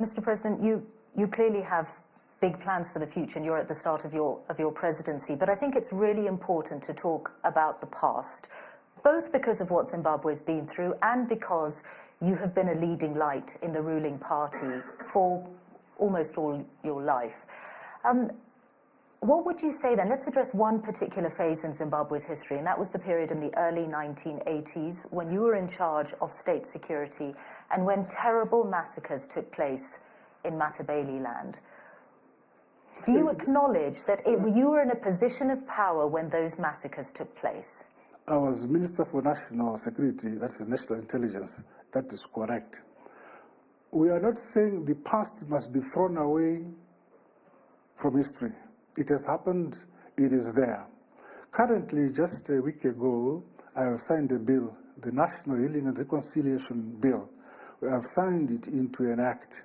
Mr. President, you clearly have big plans for the future, and you're at the start of your presidency. But I think it's really important to talk about the past, both because of what Zimbabwe's been through and because you have been a leading light in the ruling party for almost all your life. What would you say then? Let's address one particular phase in Zimbabwe's history, and that was the period in the early 1980s when you were in charge of state security and when terrible massacres took place in Matabeleland. Do you acknowledge that you were in a position of power when those massacres took place? I was Minister for National Security, that is National Intelligence. That is correct. We are not saying the past must be thrown away from history. It has happened, it is there. Currently, just a week ago, I have signed a bill, the National Healing and Reconciliation Bill. I have signed it into an act,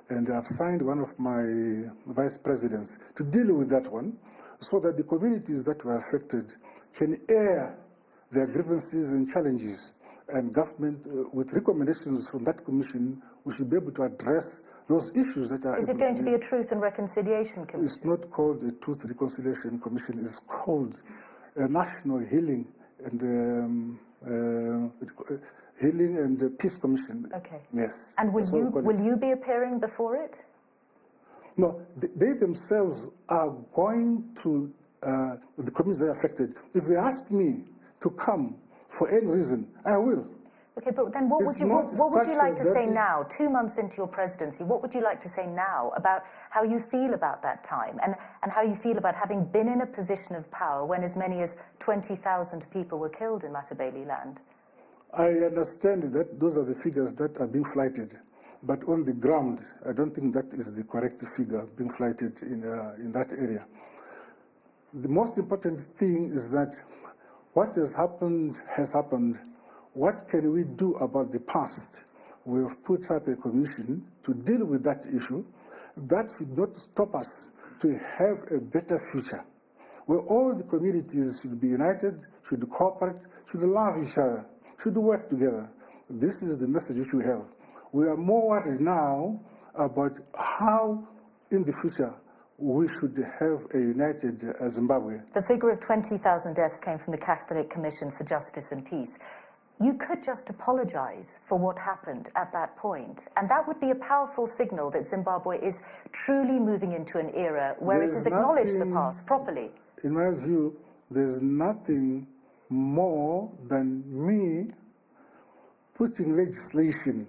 and I have signed one of my vice presidents to deal with that one, so that the communities that were affected can air their grievances and challenges, and government, with recommendations from that commission, we should be able to address those issues that are... Is it going to be a Truth and Reconciliation Commission? It's not called a Truth and Reconciliation Commission. It's called a National Healing and Peace Commission. Okay. Yes. And will you be appearing before it? No, they themselves are going to the communities that are affected. If they ask me to come for any reason, I will. Okay, but then what would you like to say now, 2 months into your presidency, what would you like to say now about how you feel about that time and how you feel about having been in a position of power when as many as 20,000 people were killed in Matabeleland? I understand that those are the figures that are being flighted, but on the ground, I don't think that is the correct figure being flighted in that area. The most important thing is that what has happened has happened. What can we do about the past? We have put up a commission to deal with that issue. That should not stop us to have a better future, where all the communities should be united, should cooperate, should love each other, should work together. This is the message which we have. We are more worried now about how, in the future, we should have a united Zimbabwe. The figure of 20,000 deaths came from the Catholic Commission for Justice and Peace. You could just apologize for what happened at that point, and that would be a powerful signal that Zimbabwe is truly moving into an era where it has acknowledged the past properly. In my view, there's nothing more than me putting legislation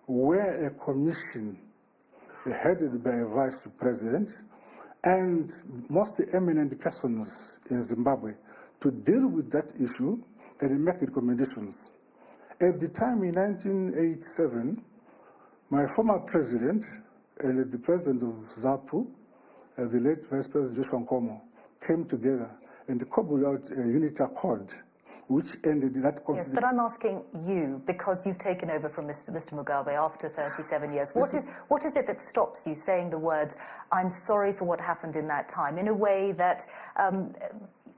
where a commission headed by a vice president and most eminent persons in Zimbabwe to deal with that issue and make recommendations. At the time in 1987, my former president and the president of ZAPU, the late Vice President Joshua Nkomo, came together and cobbled out a unity accord which ended that conflict. Yes, but I'm asking you, because you've taken over from Mr. Mugabe after 37 years, what is it that stops you saying the words, "I'm sorry for what happened in that time," in a way that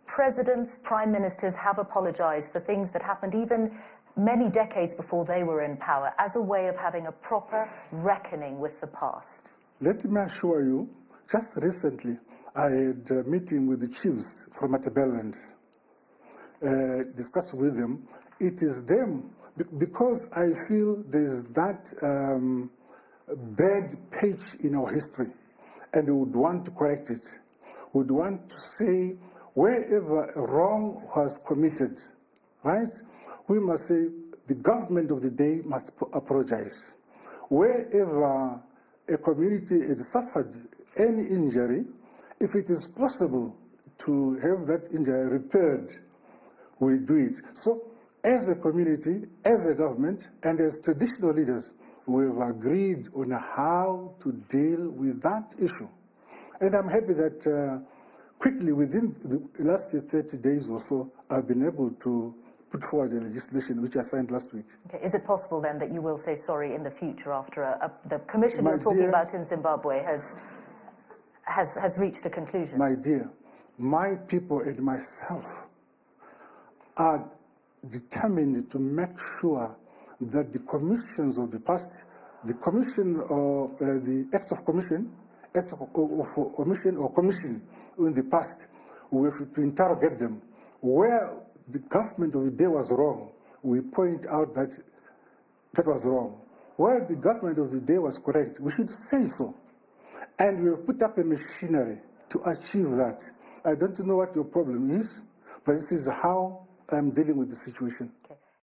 presidents, prime ministers have apologized for things that happened even many decades before they were in power, as a way of having a proper reckoning with the past? Let me assure you, just recently, I had a meeting with the chiefs from Matabeleland, discussed with them. It is them, because I feel there's that bad page in our history, and we would want to correct it. We would want to say, wherever a wrong was committed, right, we must say the government of the day must apologize. Wherever a community has suffered any injury, if it is possible to have that injury repaired, we do it. So, as a community, as a government, and as traditional leaders, we have agreed on how to deal with that issue. And I'm happy that quickly, within the last 30 days or so, I've been able to put forward a legislation which I signed last week. Okay. Is it possible then that you will say sorry in the future after the commission you're talking about in Zimbabwe has reached a conclusion? My dear, my people and myself are determined to make sure that the commissions of the past the commission or the acts of commission, acts of omission or commission in the past, we have to interrogate them. Where the government of the day was wrong, we point out that that was wrong. Where the government of the day was correct, we should say so. And we have put up a machinery to achieve that. I don't know what your problem is, but this is how I'm dealing with the situation.